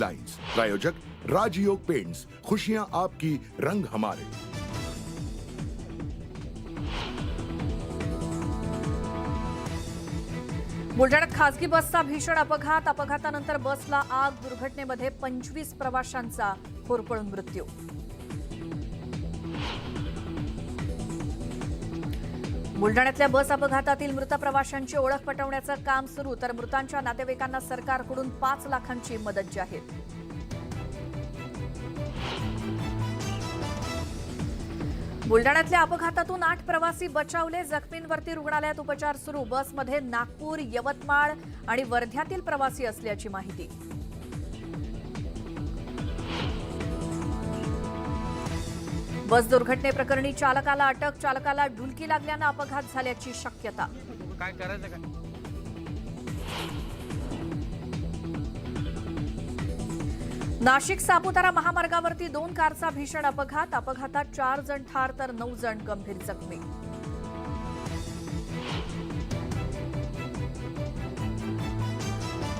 Lines प्रायोजक राजयोग paints, खुशियां आपकी, रंग हमारे। बुलढाण्यात खासगी बसचा भीषण अपघात, अपघातानंतर बसला आग, दुर्घटनेमध्ये 25 प्रवाशांचा होरपळून मृत्यू। बुलढाण्यातल्या बस अपघातातील मृत प्रवाशांची ओळख पटवण्याचं काम सुरू, तर मृतांच्या नातेवाईकांना सरकारकडून 5 लाखांची मदत जाहीर। बुलढाण्यातल्या अपघातातून 8 प्रवासी बचावले, जखमींवरती रुग्णालयात उपचार सुरू। बसमध्ये नागपूर, यवतमाळ आणि वर्ध्यातील प्रवासी असल्याची माहिती। बस दुर्घटनेप्रकरणी चालकाला अटक, चालकाला डुलकी लागल्यानं अपघात झाल्याची शक्यता। काय करायचं काय? नाशिक सापुतारा महामार्गावरती 2 कारचा भीषण अपघात, अपघातात 4 जण ठार तर 9 जण गंभीर जखमी।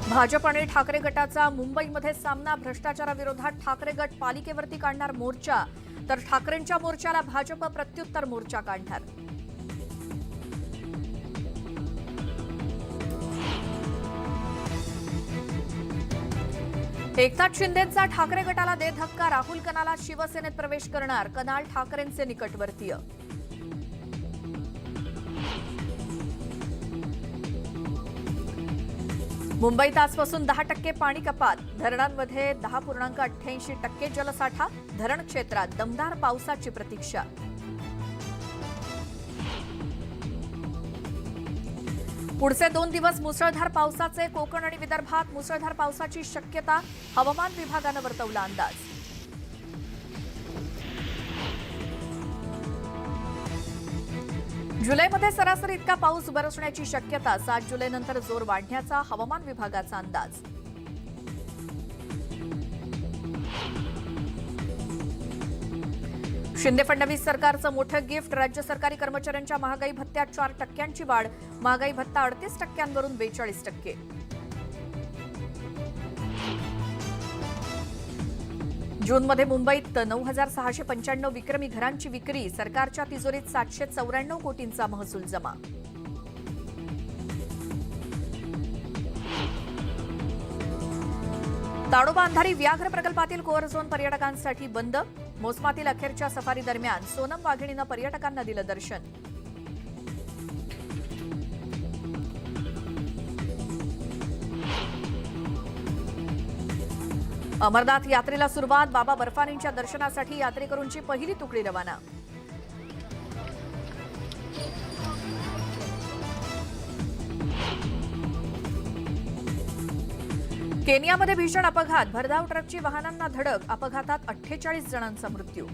भाजप आणि ठाकरे गटाचा मुंबईमध्ये सामना, भ्रष्टाचाराविरोधात ठाकरे गट पालिकेवरती काढणार मोर्चा, तर ठाकरेंच्या मोर्चाला भाजप प्रत्युत्तर मोर्चा काढणार। एकनाथ शिंदेंचा ठाकरे गटाला दे धक्का, राहुल कनाला शिवसेनेत प्रवेश करणार, कनाल ठाकरेंचे निकटवर्तीय। मुंबईत आजपासून 10% पाणी कपात, धरणांमध्ये 10.88% जलसाठा, धरण क्षेत्रात दमदार पावसाची प्रतीक्षा। पुढचे 2 दिवस मुसळधार पावसाचे, कोकण आणि विदर्भात मुसळधार पावसाची शक्यता, हवामान विभागानं वर्तवला अंदाज। जुलैमध्ये सरासरी इतका पाऊस बरसण्याची शक्यता, 7 जुलैनंतर जोर वाढण्याचा हवामान विभागाचा अंदाज। शिंदे फडणवीस सरकारचं मोठं गिफ्ट, राज्य सरकारी कर्मचाऱ्यांच्या महागाई भत्त्यात 4% वाढ, महागाई भत्ता 38%वरून 42%। जूनमध्ये मुंबईत 9,695 विक्रमी घरांची विक्री, सरकारच्या तिजोरीत 794 कोटींचा महसूल जमा। ताडोबा अंधारी व्याघ्र प्रकल्पातील कोअर झोन पर्यटकांसाठी बंद, मोसमातील अखेरच्या सफारी दरम्यान सोनम वाघिणीनं पर्यटकांना दिलं दर्शन। अमरनाथ यात्रेला सुरुवात, बाबा बर्फानींच्या दर्शनासाठी यात्रेकरूंची पहिली तुकडी रवाना। केनियामध्ये भीषण अपघात, भरधाव ट्रकची वाहनांना धडक, अपघातात 48 जणांचा मृत्यू।